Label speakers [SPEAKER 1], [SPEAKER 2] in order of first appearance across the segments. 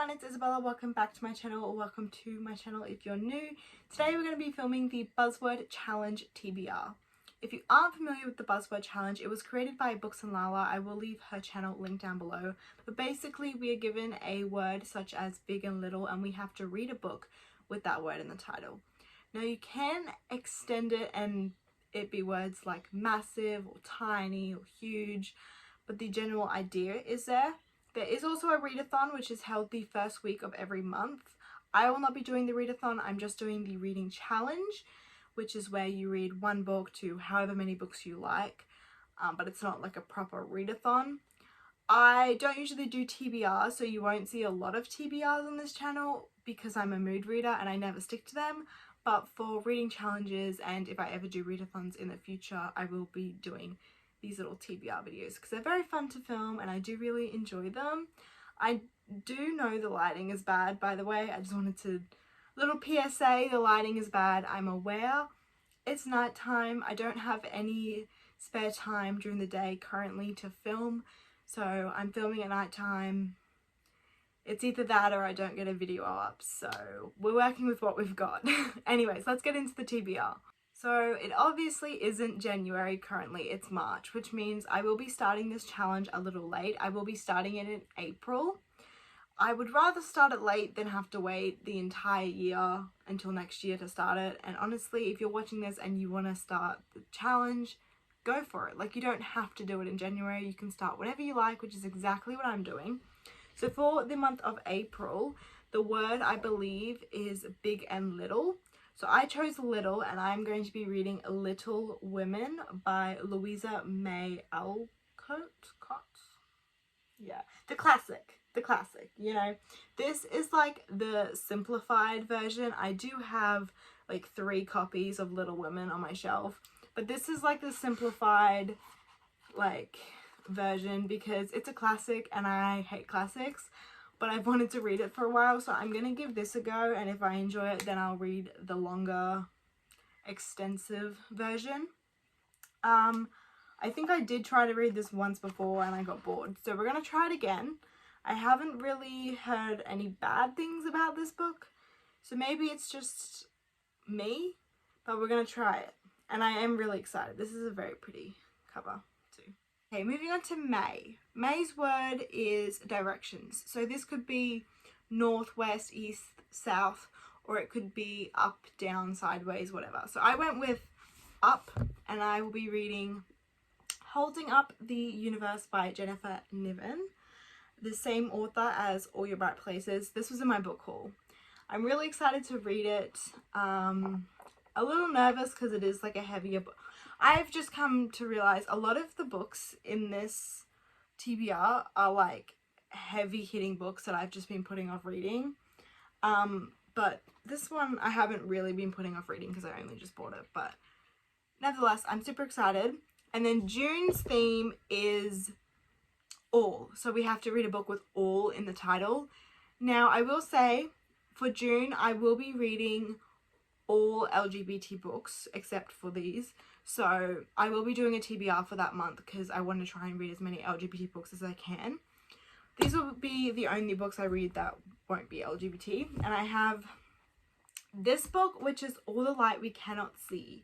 [SPEAKER 1] everyone, it's Isabella. Welcome back to my channel, or welcome to my channel if you're new. Today we're going to be filming the Buzzword Challenge TBR. If you aren't familiar with the Buzzword Challenge, it was created by Booksandlala. I will leave her channel linked down below. But basically we are given a word such as big and little, and we have to read a book with that word in the title. Now you can extend it and it be words like massive or tiny or huge, but the general idea is there. There is also a readathon, which is held the first week of every month. I will not be doing the readathon, I'm just doing the reading challenge, which is where you read one book to however many books you like, but it's not like a proper readathon. I don't usually do TBR, so you won't see a lot of TBRs on this channel because I'm a mood reader and I never stick to them. But for reading challenges, and if I ever do readathons in the future, I will be doing these little TBR videos because they're very fun to film and I do really enjoy them. I do know the lighting is bad, by the way. I just wanted to, little PSA, the lighting is bad. I'm aware. It's nighttime. I don't have any spare time during the day currently to film, so I'm filming at nighttime. It's either that or I don't get a video up, so we're working with what we've got. Anyways, let's get into the TBR. So it obviously isn't January currently, it's March, which means I will be starting this challenge a little late. I will be starting it in April. I would rather start it late than have to wait the entire year until next year to start it. And honestly, if you're watching this and you want to start the challenge, go for it. Like, you don't have to do it in January. You can start whenever you like, which is exactly what I'm doing. So for the month of April, the word I believe is big and little. So I chose little, and I'm going to be reading Little Women by Louisa May Alcott. Yeah, the classic, you know. This is like the simplified version. I do have like 3 copies of Little Women on my shelf, but this is like the simplified like version because it's a classic and I hate classics. But I've wanted to read it for a while, so I'm going to give this a go, and if I enjoy it, then I'll read the longer, extensive version. I think I did try to read this once before and I got bored, so we're going to try it again. I haven't really heard any bad things about this book, so maybe it's just me, but we're going to try it. And I am really excited. This is a very pretty cover too. Okay, moving on to May. May's word is directions. So this could be north, west, east, south, or it could be up, down, sideways, whatever. So I went with up, and I will be reading Holding Up the Universe by Jennifer Niven, the same author as All Your Bright Places. This was in my book haul. I'm really excited to read it. A little nervous because it is like a heavier book. I've just come to realize a lot of the books in this TBR are like heavy hitting books that I've just been putting off reading. But this one I haven't really been putting off reading because I only just bought it. But nevertheless, I'm super excited. And then June's theme is all. So we have to read a book with all in the title. Now I will say for June I will be reading all LGBT books except for these. So I will be doing a TBR for that month because I want to try and read as many LGBT books as I can. These will be the only books I read that won't be LGBT. And I have this book, which is All the Light We Cannot See.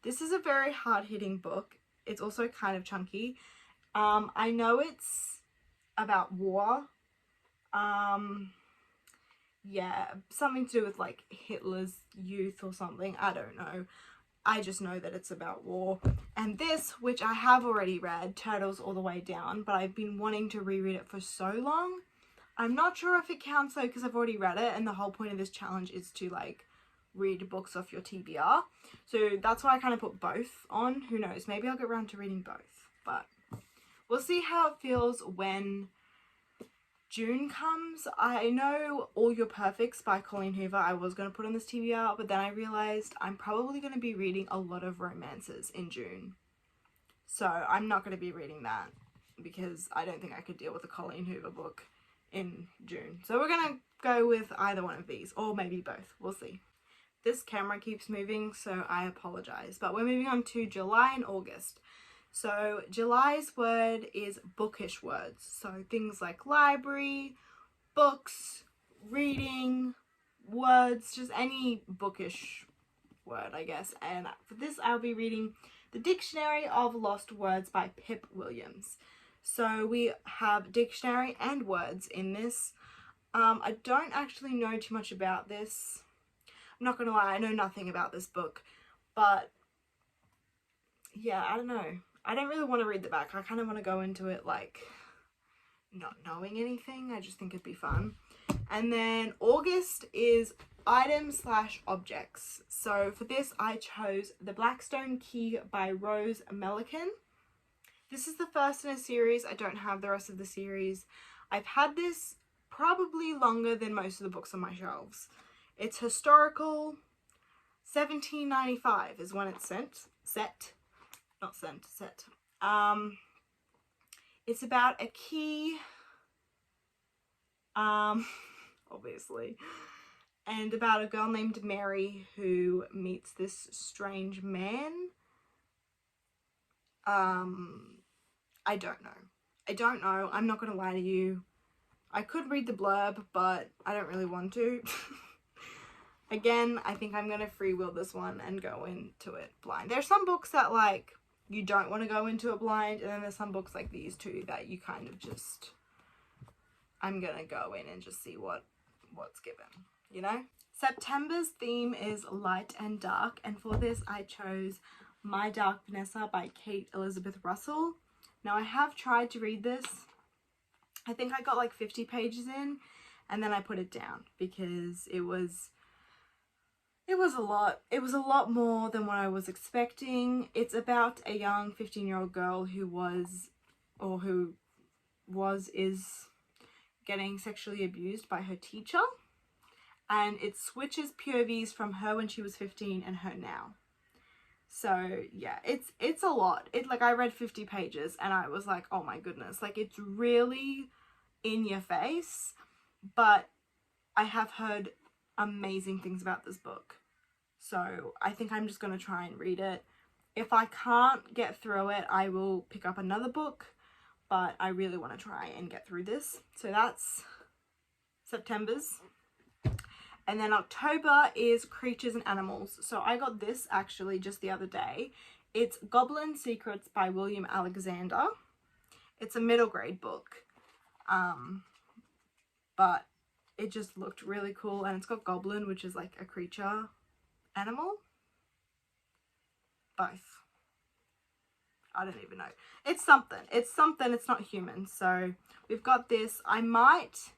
[SPEAKER 1] This is a very hard-hitting book. It's also kind of chunky. I know it's about war. Yeah, something to do with like Hitler's youth or something. I don't know. I just know that it's about war. And this, which I have already read, Turtles All the Way Down, but I've been wanting to reread it for so long. I'm not sure if it counts though because I've already read it, and the whole point of this challenge is to like read books off your TBR. So that's why I kind of put both on. Who knows? Maybe I'll get around to reading both. But we'll see how it feels when June comes. I know All Your Perfects by Colleen Hoover I was going to put on this TBR, but then I realised I'm probably going to be reading a lot of romances in June. So I'm not going to be reading that because I don't think I could deal with a Colleen Hoover book in June. So we're going to go with either one of these, or maybe both. We'll see. This camera keeps moving, so I apologise. But we're moving on to July and August. So July's word is bookish words. So things like library, books, reading, words, just any bookish word, I guess. And for this, I'll be reading The Dictionary of Lost Words by Pip Williams. So we have dictionary and words in this. I don't actually know too much about this. I'm not gonna lie, I know nothing about this book, but yeah, I don't know. I don't really want to read the back. I kind of want to go into it like not knowing anything. I just think it'd be fun. And then August is items/objects. So for this, I chose The Blackstone Key by Rose Melican. This is the first in a series. I don't have the rest of the series. I've had this probably longer than most of the books on my shelves. It's historical. 1795 is when it's set. It's about a key, obviously, and about a girl named Mary who meets this strange man. I don't know. I'm not gonna lie to you. I could read the blurb, but I don't really want to. Again, I think I'm gonna free will this one and go into it blind. There's some books that like you don't want to go into it blind, and then there's some books like these two that you kind of just, I'm gonna go in and just see what's given, you know? September's theme is light and dark, and for this I chose My Dark Vanessa by Kate Elizabeth Russell. Now I have tried to read this. I think I got like 50 pages in, and then I put it down because it was a lot. It was a lot more than what I was expecting. It's about a young 15-year-old girl who is getting sexually abused by her teacher. And it switches POVs from her when she was 15 and her now. So yeah, it's a lot. I read 50 pages and I was like, oh my goodness, like it's really in your face. But I have heard amazing things about this book. So I think I'm just going to try and read it. If I can't get through it, I will pick up another book. But I really want to try and get through this. So that's September's. And then October is Creatures and Animals. So I got this actually just the other day. It's Goblin Secrets by William Alexander. It's a middle grade book. But it just looked really cool. And it's got goblin, which is like a creature animal. Both. I don't even know. It's something. It's not human. So we've got this. I might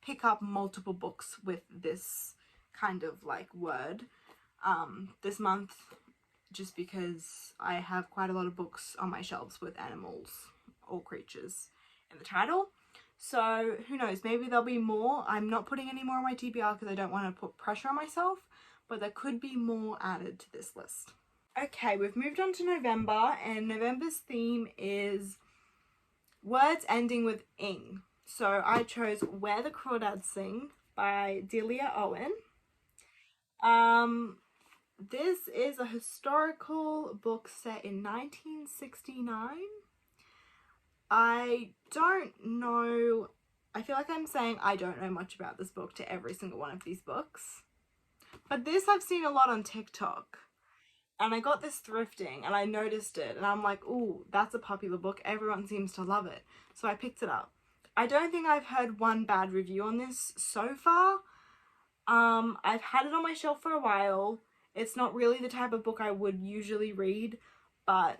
[SPEAKER 1] pick up multiple books with this kind of like word this month, just because I have quite a lot of books on my shelves with animals or creatures in the title. So who knows, maybe there'll be more. I'm not putting any more on my TBR because I don't want to put pressure on myself, but there could be more added to this list. Okay, we've moved on to November, and November's theme is words ending with ing. So I chose Where the Crawdads Sing by Delia Owen. This is a historical book set in 1969. I don't know, I feel like I'm saying I don't know much about this book to every single one of these books. But this I've seen a lot on TikTok. And I got this thrifting and I noticed it and I'm like, ooh, that's a popular book. Everyone seems to love it. So I picked it up. I don't think I've heard one bad review on this so far. I've had it on my shelf for a while. It's not really the type of book I would usually read, but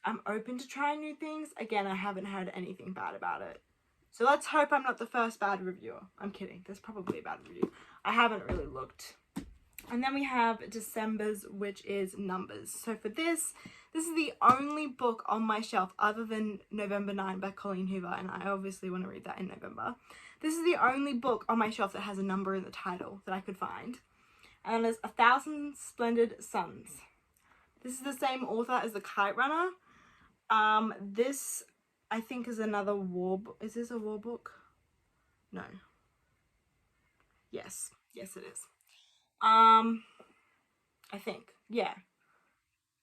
[SPEAKER 1] I'm open to trying new things. Again, I haven't heard anything bad about it. So let's hope I'm not the first bad reviewer. I'm kidding. There's probably a bad review. I haven't really looked. And then we have December's, which is Numbers. So for this is the only book on my shelf other than November 9 by Colleen Hoover, and I obviously want to read that in November. This is the only book on my shelf that has a number in the title that I could find. And then there's 1,000 Splendid Suns. This is the same author as The Kite Runner. This, I think, is another war book. Is this a war book? No. Yes. Yes, it is. I think, yeah,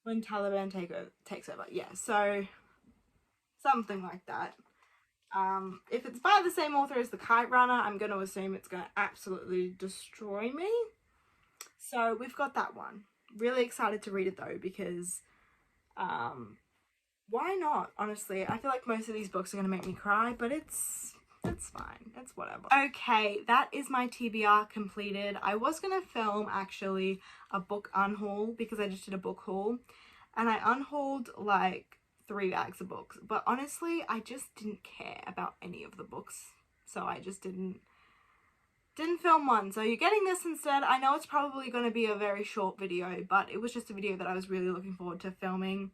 [SPEAKER 1] when Taliban takes over, yeah, so something like that. If it's by the same author as The Kite Runner, I'm going to assume it's going to absolutely destroy me. So we've got that one. Really excited to read it though, because why not? Honestly, I feel like most of these books are going to make me cry, but it's fine. It's whatever. Okay, that is my TBR completed. I was going to film actually a book unhaul because I just did a book haul, and I unhauled like 3 bags of books, but honestly I just didn't care about any of the books, so I just didn't film one. So you're getting this instead. I know it's probably going to be a very short video, but it was just a video that I was really looking forward to filming,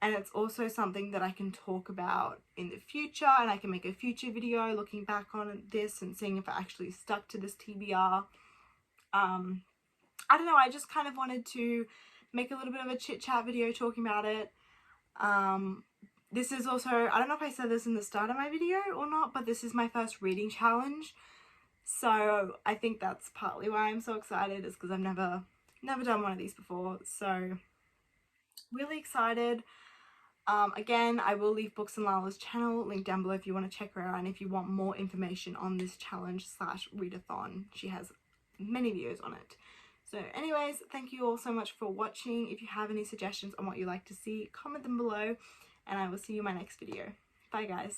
[SPEAKER 1] and it's also something that I can talk about in the future, and I can make a future video looking back on this and seeing if I actually stuck to this TBR. I don't know, I just kind of wanted to make a little bit of a chit chat video talking about it. This is also, I don't know if I said this in the start of my video or not, but this is my first reading challenge. So I think that's partly why I'm so excited, is because I've never done one of these before. So really excited. Again, I will leave Booksandlala's channel link down below if you want to check her out, and if you want more information on this challenge / readathon. She has many videos on it. So anyways, thank you all so much for watching. If you have any suggestions on what you'd like to see, comment them below, and I will see you in my next video. Bye guys.